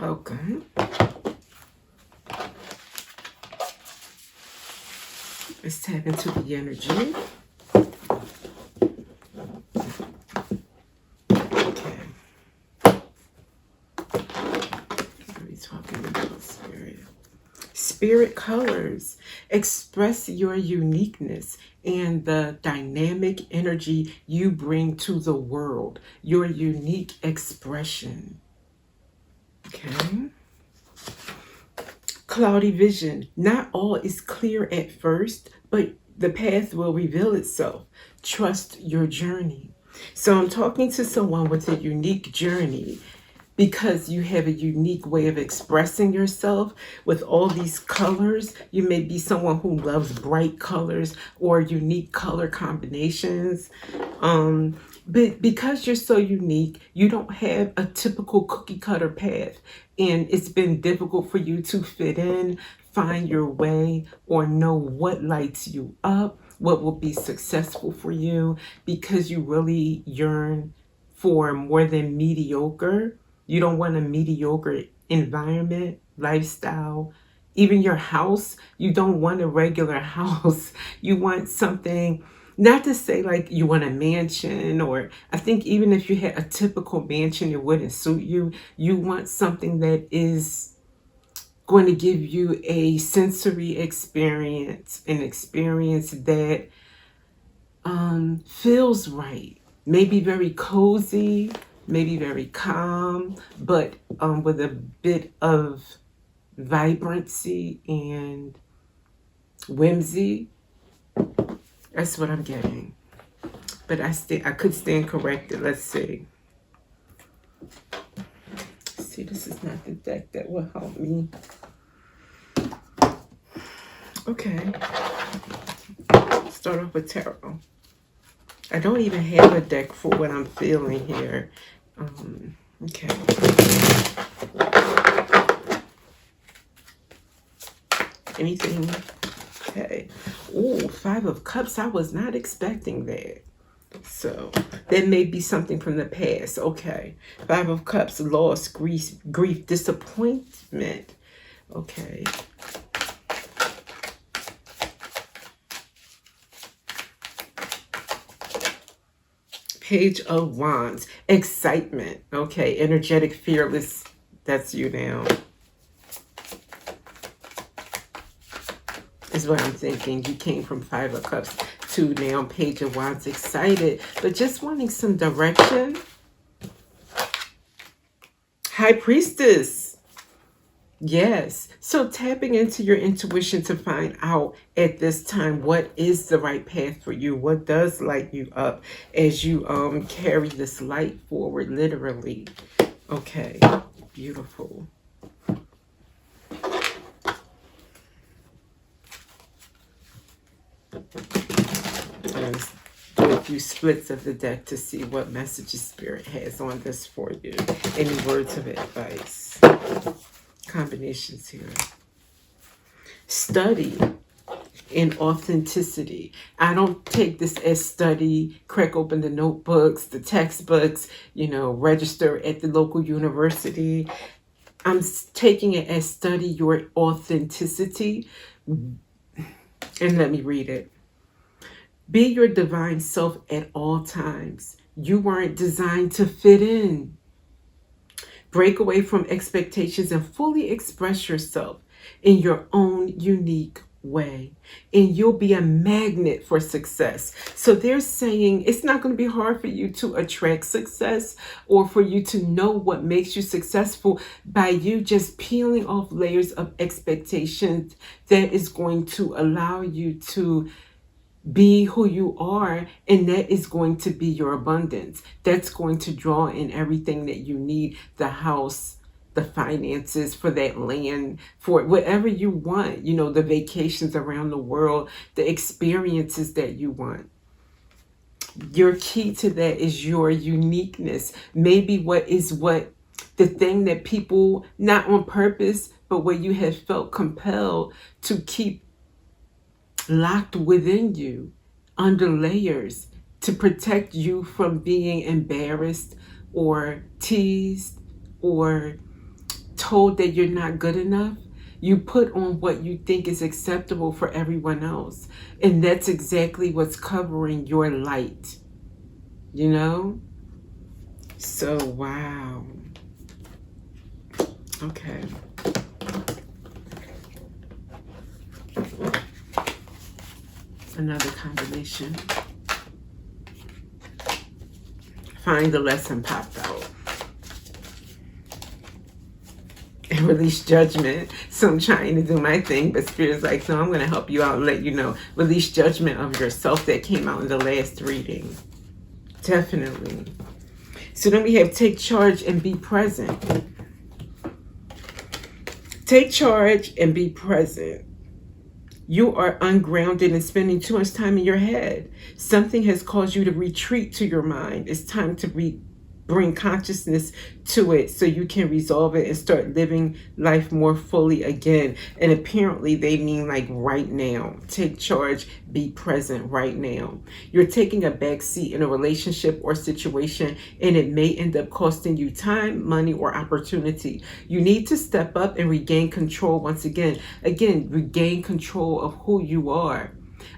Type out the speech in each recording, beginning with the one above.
Welcome. Let's tap into the energy. Okay. What are we talking about, Spirit? Spirit colors express your uniqueness and the dynamic energy you bring to the world, your unique expression. Okay. Cloudy vision. Not all is clear at first, but the path will reveal itself. Trust your journey. So I'm talking to someone with a unique journey because you have a unique way of expressing yourself with all these colors. You may be someone who loves bright colors or unique color combinations. But because you're so unique, you don't have a typical cookie cutter path. And it's been difficult for you to fit in, find your way, or know what lights you up, what will be successful for you, because you really yearn for more than mediocre. You don't want a mediocre environment, lifestyle, even your house. You don't want a regular house. You want something, not to say like you want a mansion, or I think even if you had a typical mansion, it wouldn't suit you. You want something that is going to give you a sensory experience, an experience that feels right. Maybe very cozy, maybe very calm, but with a bit of vibrancy and whimsy. That's what I'm getting. But I could stand corrected. Let's see. See, this is not the deck that will help me. Okay. Start off with tarot. I don't even have a deck for what I'm feeling here. Okay. Anything? Okay. Oh, Five of Cups. I was not expecting that. So there may be something from the past. Okay. Five of Cups, loss, grief, disappointment. Okay. Page of Wands, excitement. Okay. Energetic, fearless. That's you now. Is what I'm thinking. You came from Five of Cups to now Page of Wands, excited, but just wanting some direction. High Priestess. Yes. So tapping into your intuition to find out at this time what is the right path for you. What does light you up as you carry this light forward, literally. Okay. Beautiful. I'm going to do a few splits of the deck to see what messages Spirit has on this for you. Any words of advice? Combinations here. Study and authenticity. I don't take this as study, crack open the notebooks, the textbooks, register at the local university. I'm taking it as study your authenticity. And let me read it. Be your divine self at all times. You weren't designed to fit in. Break away from expectations and fully express yourself in your own unique way. And you'll be a magnet for success. So they're saying it's not going to be hard for you to attract success or for you to know what makes you successful by you just peeling off layers of expectations that is going to allow you to be who you are, and that is going to be your abundance. That's going to draw in everything that you need, the house, the finances for that land, for whatever you want, the vacations around the world, the experiences that you want. Your key to that is your uniqueness. Maybe the thing that people, not on purpose, but where you have felt compelled to keep locked within you under layers to protect you from being embarrassed or teased or told that you're not good enough, you put on what you think is acceptable for everyone else. And that's exactly what's covering your light, you know? So, wow. Okay. Another combination. Find the lesson popped out. And release judgment. So I'm trying to do my thing, but Spirit's like, no, I'm going to help you out and let you know. Release judgment of yourself that came out in the last reading. Definitely. So then we have take charge and be present. Take charge and be present. You are ungrounded and spending too much time in your head. Something has caused you to retreat to your mind. It's time to bring consciousness to it so you can resolve it and start living life more fully again. And apparently they mean like right now. Take charge, be present right now. You're taking a back seat in a relationship or situation, and it may end up costing you time, money, or opportunity. You need to step up and regain control once again. Again, regain control of who you are.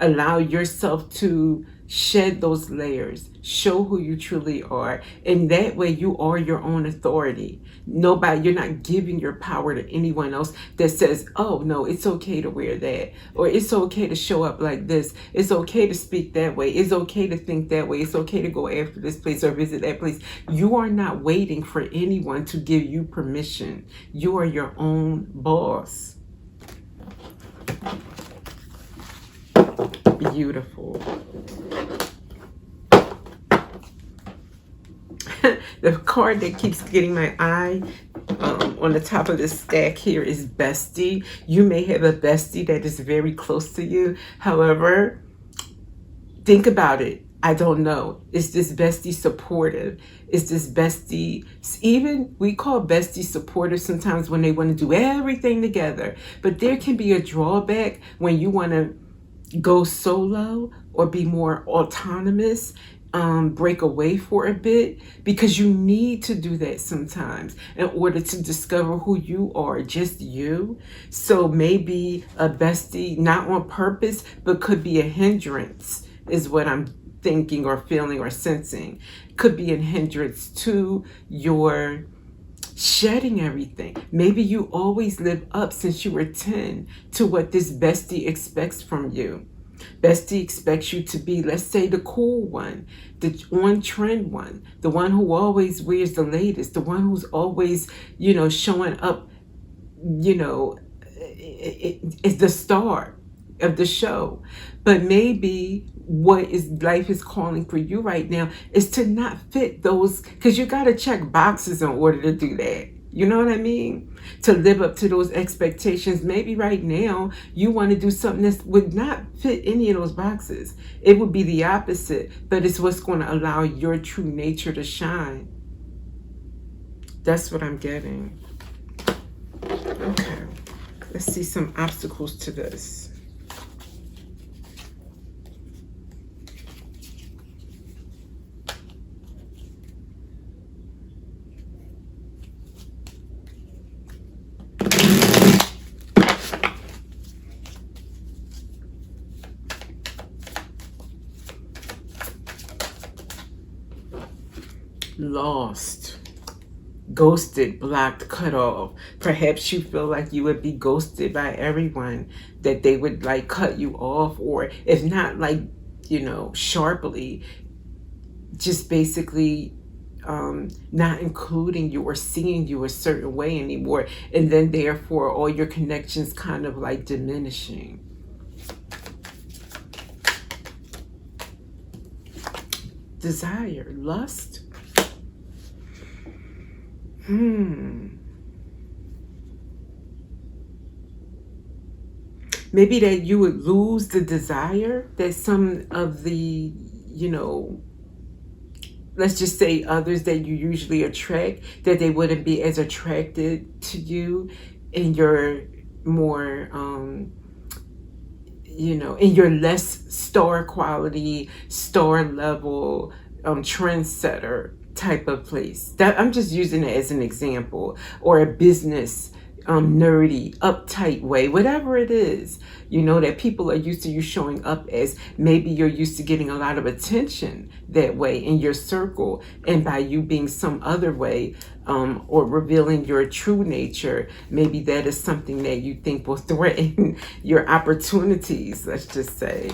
Allow yourself to shed those layers. Show who you truly are. And that way you are your own authority. You're not giving your power to anyone else that says, oh no, it's okay to wear that. Or it's okay to show up like this. It's okay to speak that way. It's okay to think that way. It's okay to go after this place or visit that place. You are not waiting for anyone to give you permission. You are your own boss. Beautiful. The card that keeps getting my eye on the top of this stack here is bestie. You may have a bestie that is very close to you. However, think about it. I don't know. Is this bestie supportive? Is this bestie, even we call bestie supportive sometimes when they want to do everything together. But there can be a drawback when you want to go solo or be more autonomous, break away for a bit, because you need to do that sometimes in order to discover who you are, just you. So maybe a bestie, not on purpose, but could be a hindrance, is what I'm thinking or feeling or sensing. Could be a hindrance to your shedding everything. Maybe you always live up since you were 10 to what this bestie expects from you. Bestie expects you to be, let's say, the cool one, the on-trend one, the one who always wears the latest, the one who's always, showing up, is the star of the show. But maybe what life is calling for you right now is to not fit those, because you got to check boxes in order to do that. You know what I mean? To live up to those expectations. Maybe right now you want to do something that would not fit any of those boxes. It would be the opposite, but it's what's going to allow your true nature to shine. That's what I'm getting. Okay. Let's see some obstacles to this. Lost, ghosted, blocked, cut off. Perhaps you feel like you would be ghosted by everyone, that they would like cut you off, or if not like, sharply, just basically not including you or seeing you a certain way anymore. And then therefore all your connections kind of like diminishing. Desire, lust. Maybe that you would lose the desire that some of the, let's just say others that you usually attract, that they wouldn't be as attracted to you in your more, in your less star quality, star level, trendsetter type of place. That I'm just using it as an example, or a business, nerdy, uptight way, whatever it is, that people are used to you showing up as. Maybe you're used to getting a lot of attention that way in your circle, and by you being some other way, or revealing your true nature, maybe that is something that you think will threaten your opportunities, let's just say.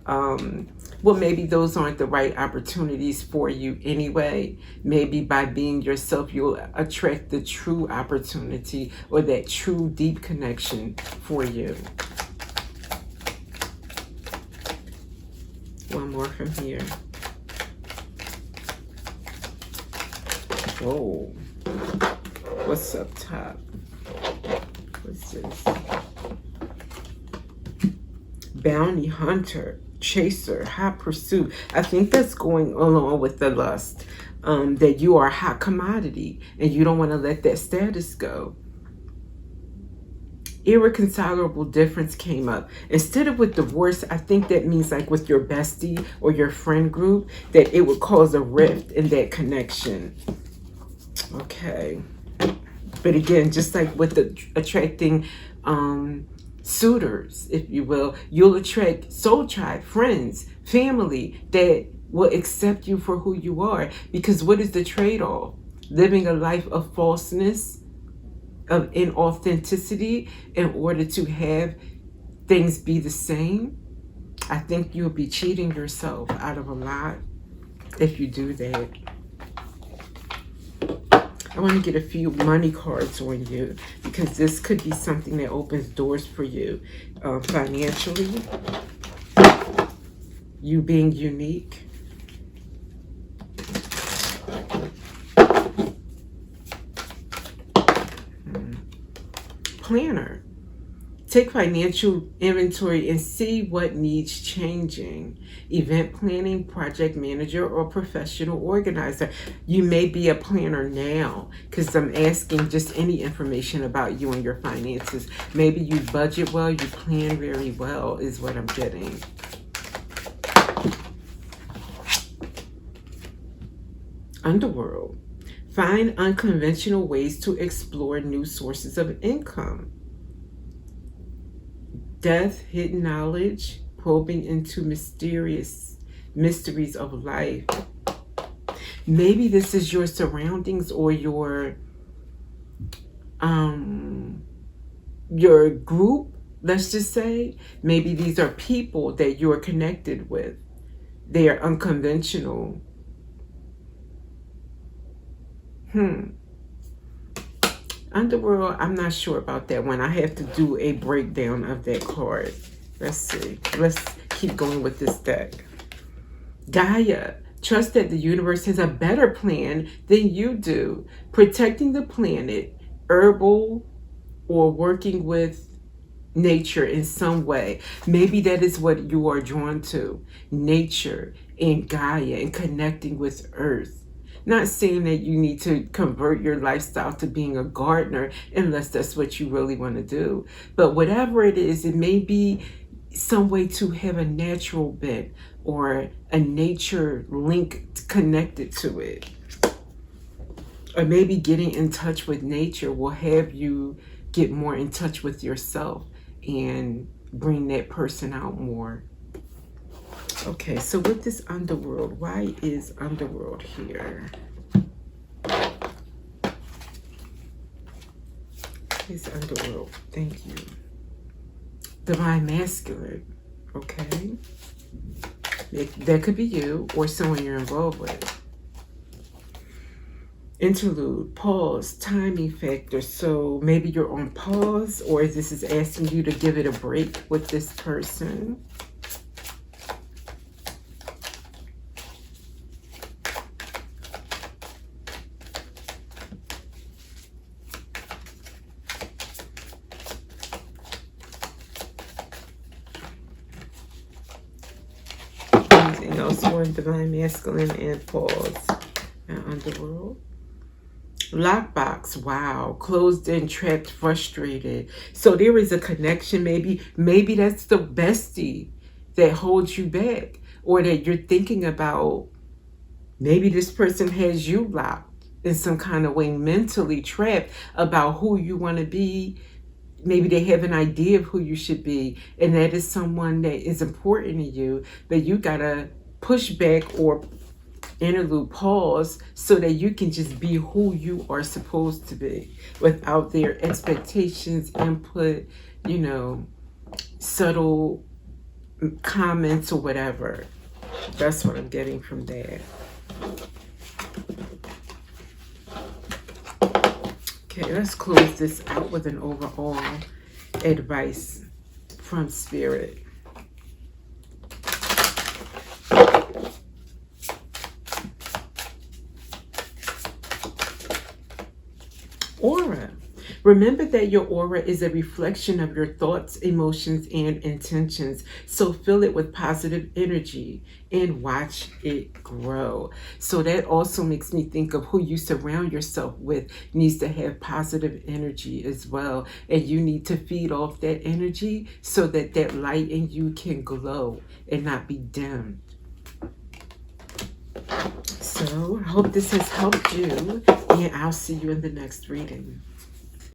Well, maybe those aren't the right opportunities for you anyway. Maybe by being yourself, you'll attract the true opportunity or that true deep connection for you. One more from here. Oh, what's up top? What's this? Bounty hunter, chaser, hot pursuit. I think that's going along with the lust, that you are a hot commodity and you don't want to let that status go. Irreconcilable difference came up. Instead of with divorce, I think that means like with your bestie or your friend group, that it would cause a rift in that connection. Okay. But again, just like with the attracting suitors, if you will, you'll attract soul tribe, friends, family that will accept you for who you are. Because what is the trade-off? Living a life of falseness, of inauthenticity, in order to have things be the same. I think you'll be cheating yourself out of a lot if you do that. I want to get a few money cards on you, because this could be something that opens doors for you financially. You being unique. Planner. Take financial inventory and see what needs changing. Event planning, project manager, or professional organizer. You may be a planner now, because I'm asking just any information about you and your finances. Maybe you budget well, you plan very well, is what I'm getting. Underworld. Find unconventional ways to explore new sources of income. Death, hidden knowledge, probing into mysteries of life. Maybe this is your surroundings or your group, let's just say. Maybe these are people that you're connected with. They are unconventional. Underworld, I'm not sure about that one. I have to do a breakdown of that card. Let's see. Let's keep going with this deck. Gaia, trust that the universe has a better plan than you do. Protecting the planet, herbal, or working with nature in some way. Maybe that is what you are drawn to. Nature and Gaia and connecting with Earth. Not saying that you need to convert your lifestyle to being a gardener unless that's what you really want to do. But whatever it is, it may be some way to have a natural bent or a nature link connected to it. Or maybe getting in touch with nature will have you get more in touch with yourself and bring that person out more. Okay, so with this underworld, why is underworld here? It's underworld. Thank you. Divine masculine. Okay. That could be you or someone you're involved with. Interlude, pause, timing factor. So maybe you're on pause, or this is asking you to give it a break with this person. Anything else on divine masculine and pause and underworld? Lockbox, wow, closed in, trapped, frustrated. So there is a connection. Maybe that's the bestie that holds you back, or that you're thinking about Maybe this person has you locked in some kind of way, mentally trapped about who you want to be. Maybe they have an idea of who you should be, and that is someone that is important to you, that you gotta push back or interlude, pause, so that you can just be who you are supposed to be without their expectations, input, subtle comments or whatever. That's what I'm getting from that. Okay, let's close this out with an overall advice from Spirit. Aura. Remember that your aura is a reflection of your thoughts, emotions, and intentions. So fill it with positive energy and watch it grow. So that also makes me think of who you surround yourself with needs to have positive energy as well. And you need to feed off that energy so that that light in you can glow and not be dimmed. So I hope this has helped you, and I'll see you in the next reading.